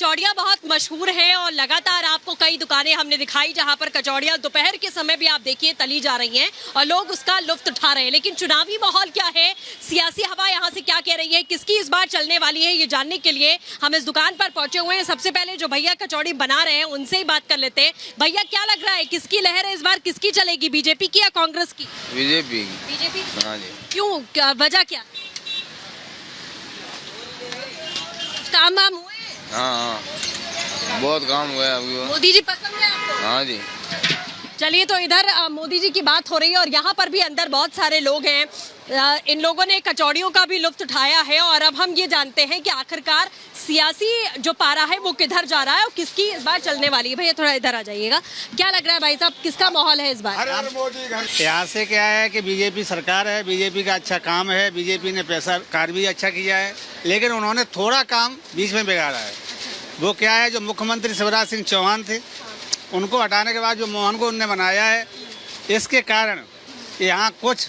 कचौड़ियाँ बहुत मशहूर है और लगातार आपको कई दुकानें हमने दिखाई जहां पर कचौड़ियाँ दोपहर के समय भी आप देखिए तली जा रही हैं और लोग उसका लुत्फ उठा रहे हैं। लेकिन चुनावी माहौल क्या है, सियासी हवा यहाँ से क्या कह रही है, किसकी इस बार चलने वाली है, ये जानने के लिए हम इस दुकान पर पहुंचे हुए हैं। सबसे पहले जो भैया कचौड़ी बना रहे हैं उनसे ही बात कर लेते हैं। भैया क्या लग रहा है, किसकी लहर है इस बार, किसकी चलेगी, बीजेपी की या कांग्रेस की? बीजेपी। बीजेपी। हाँ जी। क्यों, वजह क्या? काम वाम हुए? हाँ, बहुत काम हुआ है अभी। मोदी जी पसंद है आपको? हाँ जी। चलिए, तो इधर मोदी जी की बात हो रही है और यहाँ पर भी अंदर बहुत सारे लोग हैं। इन लोगों ने कचौड़ियों का भी लुत्फ उठाया है और अब हम ये जानते हैं कि आखिरकार सियासी जो पारा है वो किधर जा रहा है और किसकी इस बार चलने वाली है। भैया थोड़ा इधर आ जाइएगा। क्या लग रहा है भाई साहब, किसका माहौल है इस बार? यहाँ से क्या है कि बीजेपी सरकार है, बीजेपी का अच्छा काम है, बीजेपी ने पैसा कार्य भी अच्छा किया है, लेकिन उन्होंने थोड़ा काम बीच में बिगाड़ा है। वो क्या है, जो मुख्यमंत्री शिवराज सिंह चौहान थे उनको हटाने के बाद जो मोहन को उनने बनाया है, इसके कारण यहाँ कुछ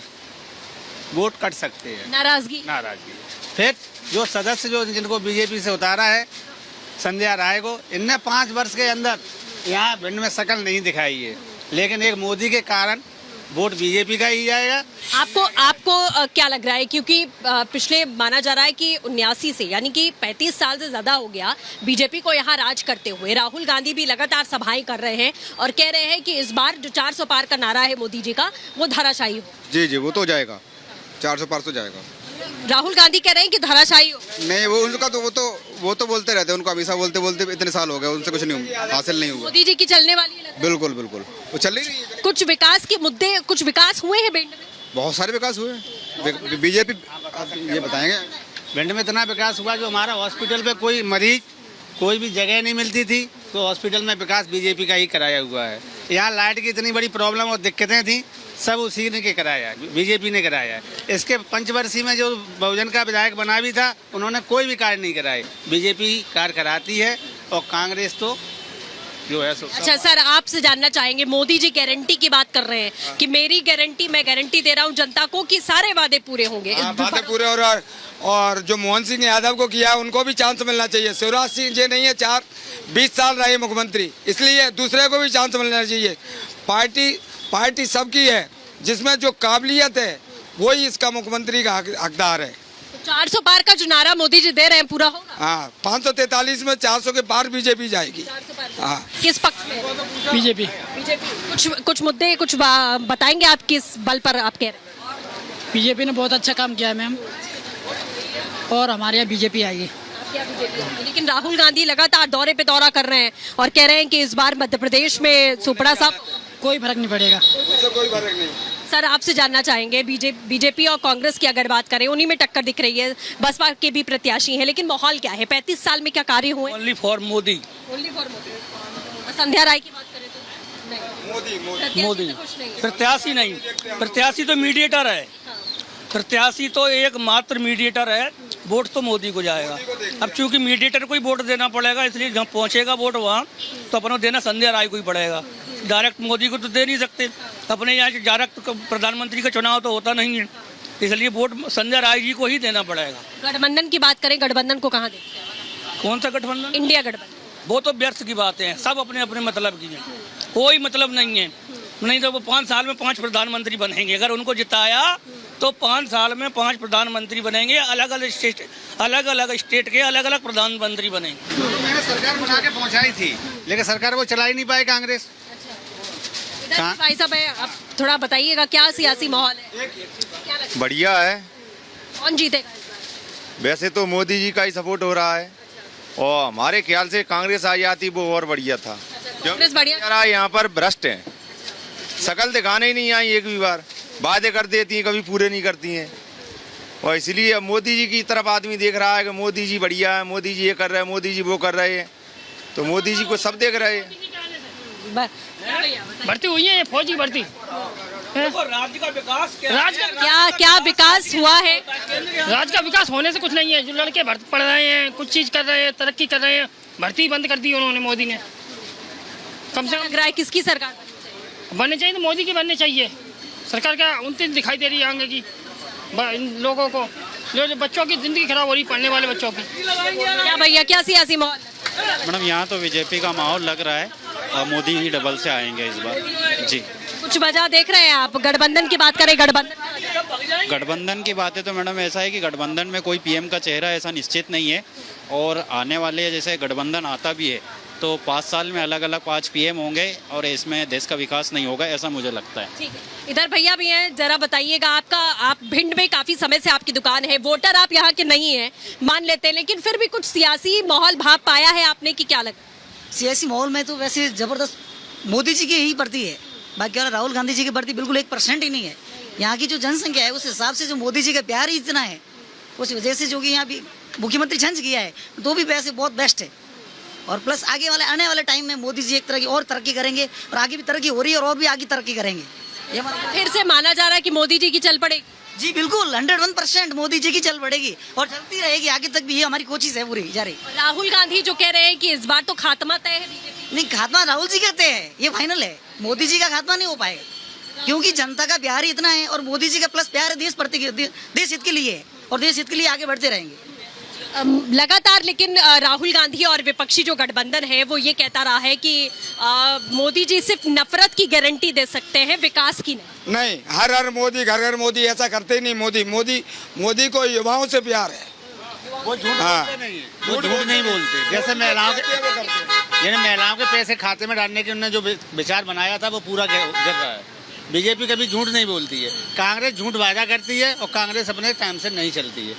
वोट कट सकते हैं। नाराजगी। फिर जो सदस्य जो जिनको बीजेपी से उतारा है, संध्या राय को, इनने 5 वर्ष के अंदर यहाँ भिंड में शकल नहीं दिखाई है, लेकिन एक मोदी के कारण वोट बीजेपी का ही जाएगा। आपको क्या लग रहा है, क्योंकि पिछले माना जा रहा है कि 79 से यानी कि 35 साल से ज्यादा हो गया बीजेपी को यहाँ राज करते हुए। राहुल गांधी भी लगातार सभाएं कर रहे हैं और कह रहे हैं कि इस बार जो 400 पार का नारा है मोदी जी का, वो धराशायी हो। जी जी, वो तो जाएगा, 400 पार तो जाएगा। राहुल गांधी कह रहे हैं कि धराशायी हो। नहीं, वो उनका तो वो तो बोलते रहते हैं, उनको हमेशा बोलते इतने साल हो गए, उनसे कुछ नहीं हासिल नहीं हुआ। मोदी जी की चलने वाली है? बिल्कुल बिल्कुल, वो चल ही रही है। कुछ विकास के मुद्दे, कुछ विकास हुए हैं भिंड में? बहुत सारे विकास हुए हैं। बीजेपी ये बताएंगे। भिंड में इतना विकास हुआ, जो हमारा हॉस्पिटल पे कोई मरीज कोई भी जगह नहीं मिलती थी, तो हॉस्पिटल में विकास बीजेपी का ही कराया हुआ है। यहाँ लाइट की इतनी बड़ी प्रॉब्लम और दिक्कतें थी, सब उसी ने के कराया, बीजेपी ने कराया है। इसके पंचवर्षीय में जो बहुजन का विधायक बना भी था, उन्होंने कोई भी कार्य नहीं कराए। बीजेपी कार्य कराती है और कांग्रेस तो जो है। अच्छा सर, आपसे जानना चाहेंगे, मोदी जी गारंटी की बात कर रहे हैं कि मेरी गारंटी, मैं गारंटी दे रहा हूँ जनता को कि सारे वादे पूरे होंगे। वादे पूरे हो रहा है। और जो मोहन सिंह यादव को किया, उनको भी चांस मिलना चाहिए। शिवराज सिंह जी नहीं है, 20 साल रहे मुख्यमंत्री, इसलिए दूसरे को भी चांस मिलना चाहिए। पार्टी सबकी है, जिसमें जो काबिलियत है वही इसका मुख्यमंत्री का हकदार है। 400 पार का जो नारा मोदी जी दे रहे हैं पूरा होगा? हाँ, 543 में 400 के पार बीजेपी जाएगी। हाँ। किस पक्ष में? बीजेपी। कुछ मुद्दे कुछ बताएंगे आप, किस बल पर आप कह रहे हैं? बीजेपी ने बहुत अच्छा काम किया है मैम, और हमारे यहाँ बीजेपी आएगी। लेकिन राहुल गांधी लगातार दौरे पे दौरा कर रहे हैं और कह रहे हैं कि इस बार मध्य प्रदेश में सुपड़ा साहब कोई फर्क नहीं पड़ेगा। कोई फर्क नहीं। सर, आपसे जानना चाहेंगे, बीजेपी और कांग्रेस की अगर बात करें, उन्हीं में टक्कर दिख रही है, बसपा के भी प्रत्याशी हैं, लेकिन माहौल क्या है? 35 साल में क्या कार्य हुए? Only for Modi. संध्या राय की बात करें तो मोदी प्रत्याशी नहीं, प्रत्याशी तो मीडिएटर है। प्रत्याशी तो एकमात्र मीडिएटर है, वोट तो मोदी को जाएगा। अब चूंकि मीडिएटर को ही वोट देना पड़ेगा, इसलिए जहाँ पहुँचेगा वोट वहाँ तो अपना देना संध्या राय को ही पड़ेगा। डायरेक्ट मोदी को तो दे नहीं सकते, अपने यहाँ डायरेक्ट प्रधानमंत्री का चुनाव तो होता नहीं है, इसलिए वोट संध्या राय जी को ही देना पड़ेगा। गठबंधन की बात करें, गठबंधन को कहाँ देखते हैं? कौन सा गठबंधन? इंडिया गठबंधन। वो तो व्यर्थ की बातें हैं, सब अपने अपने मतलब की हैं, कोई मतलब नहीं है। नहीं तो वो 5 साल में 5 प्रधानमंत्री बनेंगे, अगर उनको जिताया तो 5 साल में 5 प्रधानमंत्री बनेंगे, अलग अलग स्टेट के अलग अलग प्रधानमंत्री बनेंगे। मैंने सरकार बना के पहुँचाई थी, लेकिन सरकार वो चला ही नहीं पाए कांग्रेस। भाई साहब, आप थोड़ा बताइएगा, क्या सियासी माहौल है? बढ़िया है। कौन जीतेगा? वैसे तो मोदी जी का ही सपोर्ट हो रहा है, और हमारे ख्याल से कांग्रेस आ जाती वो और बढ़िया था। कांग्रेस बढ़िया। यहाँ पर भ्रष्ट है, शकल दिखाने ही नहीं आई एक भी बार, वादे कर देती हैं, कभी पूरे नहीं करती हैं। और इसलिए अब मोदी जी की तरफ आदमी देख रहा है कि मोदी जी बढ़िया है, मोदी जी ये कर रहे हैं, मोदी जी वो कर रहे हैं, तो मोदी जी को सब देख रहे हैं। भर्ती हुई है फौजी भर्ती। राज्य का विकास क्या विकास हुआ है? राज्य का विकास होने से कुछ नहीं है। जो लड़के पढ़ रहे हैं, कुछ चीज कर रहे हैं, तरक्की कर रहे हैं, भर्ती बंद कर दी उन्होंने, मोदी ने। कम से कम लग रहा है किसकी सरकार बननी चाहिए? तो मोदी की बननी चाहिए सरकार। क्या 29 दिखाई दे रही है आगे की इन लोगों को, जो बच्चों की जिंदगी खराब हो रही, पढ़ने वाले बच्चों की। क्या भैया, क्या सियासी माहौल? मैडम यहाँ तो बीजेपी का माहौल लग रहा है और मोदी ही डबल से आएंगे इस बार जी। कुछ वजह देख रहे हैं आप? गठबंधन की बात करें, गठबंधन की बातें तो मैडम ऐसा है कि गठबंधन में कोई पीएम का चेहरा ऐसा निश्चित नहीं है और आने वाले जैसे गठबंधन आता भी है तो 5 साल में अलग अलग 5 पीएम होंगे और इसमें देश का विकास नहीं होगा, ऐसा मुझे लगता है। ठीक है, इधर भैया भी हैं, जरा बताइएगा। आप भिंड में काफी समय से आपकी दुकान है, वोटर आप यहाँ के नहीं है मान लेते हैं, लेकिन फिर भी कुछ सियासी माहौल भाप पाया है आपने कि क्या लगता है? सियासी माहौल में तो वैसे जबरदस्त मोदी जी की ही बढ़ती है, बाकी वाला राहुल गांधी जी की बढ़ती बिल्कुल 1% ही नहीं है। यहाँ की जो जनसंख्या है उस हिसाब से जो मोदी जी का प्यार ही इतना है, उस वजह से जो कि यहाँ भी मुख्यमंत्री चेंज किया है तो भी वैसे बहुत बेस्ट है। और प्लस आने वाले टाइम में मोदी जी एक तरह की और तरक्की करेंगे और आगे भी तरक्की हो रही है और भी आगे तरक्की करेंगे। ये फिर से माना जा रहा है कि मोदी जी की चल पड़ेगी? जी बिल्कुल 101% मोदी जी की चल पड़ेगी और चलती रहेगी आगे तक भी, ये हमारी कोशिश है पूरी जारी। राहुल गांधी जो कह रहे हैं कि इस बार तो खात्मा तय है बीजेपी। नहीं, खात्मा राहुल जी कहते हैं, ये फाइनल है। मोदी जी का खात्मा नहीं हो पाएगा क्योंकि जनता का प्यार ही इतना है और मोदी जी का प्लस प्यार है देश प्रति, देश हित के लिए, और देश हित के लिए आगे बढ़ते रहेंगे लगातार। लेकिन राहुल गांधी और विपक्षी जो गठबंधन है वो ये कहता रहा है कि मोदी जी सिर्फ नफरत की गारंटी दे सकते हैं, विकास की नहीं। हर हर मोदी, घर घर मोदी, ऐसा करते ही नहीं। मोदी को युवाओं से प्यार है। वो झूठ बोलते नहीं है, वो झूठ नहीं बोलते। जैसे महिलाओं के पैसे खाते में डालने के उन्होंने जो विचार बनाया था वो पूरा गिर रहा है। बीजेपी कभी झूठ नहीं बोलती है, कांग्रेस झूठ वादा करती है और कांग्रेस अपने टाइम से नहीं चलती है।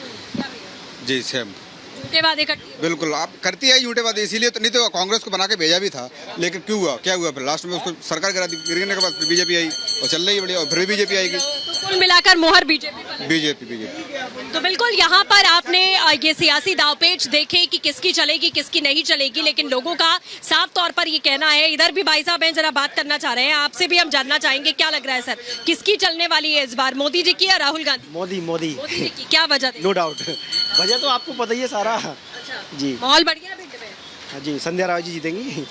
जी सेम झूठे वादे करती है। बिल्कुल, आप करती है झूठे वादे, इसीलिए तो नहीं तो कांग्रेस को बना के भेजा भी था, लेकिन क्यों हुआ, क्या हुआ? फिर लास्ट में उसको सरकार गिरने के बाद फिर बीजेपी आई और चल रही है बढ़िया, और फिर भी बीजेपी आएगी। तो कुल मिलाकर मोहर बीजेपी। तो बिल्कुल यहाँ पर आपने ये सियासी दावपेच देखे कि किसकी चलेगी किसकी नहीं चलेगी, लेकिन लोगों का साफ तौर पर ये कहना है। इधर भी भाई साहब हैं, जरा बात करना चाह रहे हैं, आपसे भी हम जानना चाहेंगे क्या लग रहा है सर, किसकी चलने वाली है इस बार, मोदी जी की या राहुल गांधी? मोदी जी की। क्या वजह? नो डाउट वजह तो आपको पता ही है सारा। जी माहौल बढ़िया है भिंड में? जी, संध्या राय जी जीतेंगी। जी।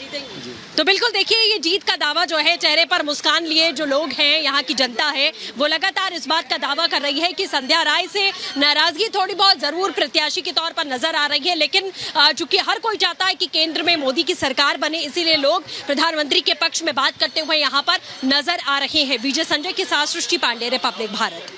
तो बिल्कुल देखिए, ये जीत का दावा जो है, चेहरे पर मुस्कान लिए जो लोग हैं, यहाँ की जनता है, वो लगातार इस बात का दावा कर रही है कि संध्या राय से नाराजगी थोड़ी बहुत जरूर प्रत्याशी के तौर पर नजर आ रही है, लेकिन चूंकि हर कोई चाहता है कि केंद्र में मोदी की सरकार बने, इसीलिए लोग प्रधानमंत्री के पक्ष में बात करते हुए यहाँ पर नजर आ रहे हैं। विजय संजय के साथ सृष्टि पांडे, रिपब्लिक भारत।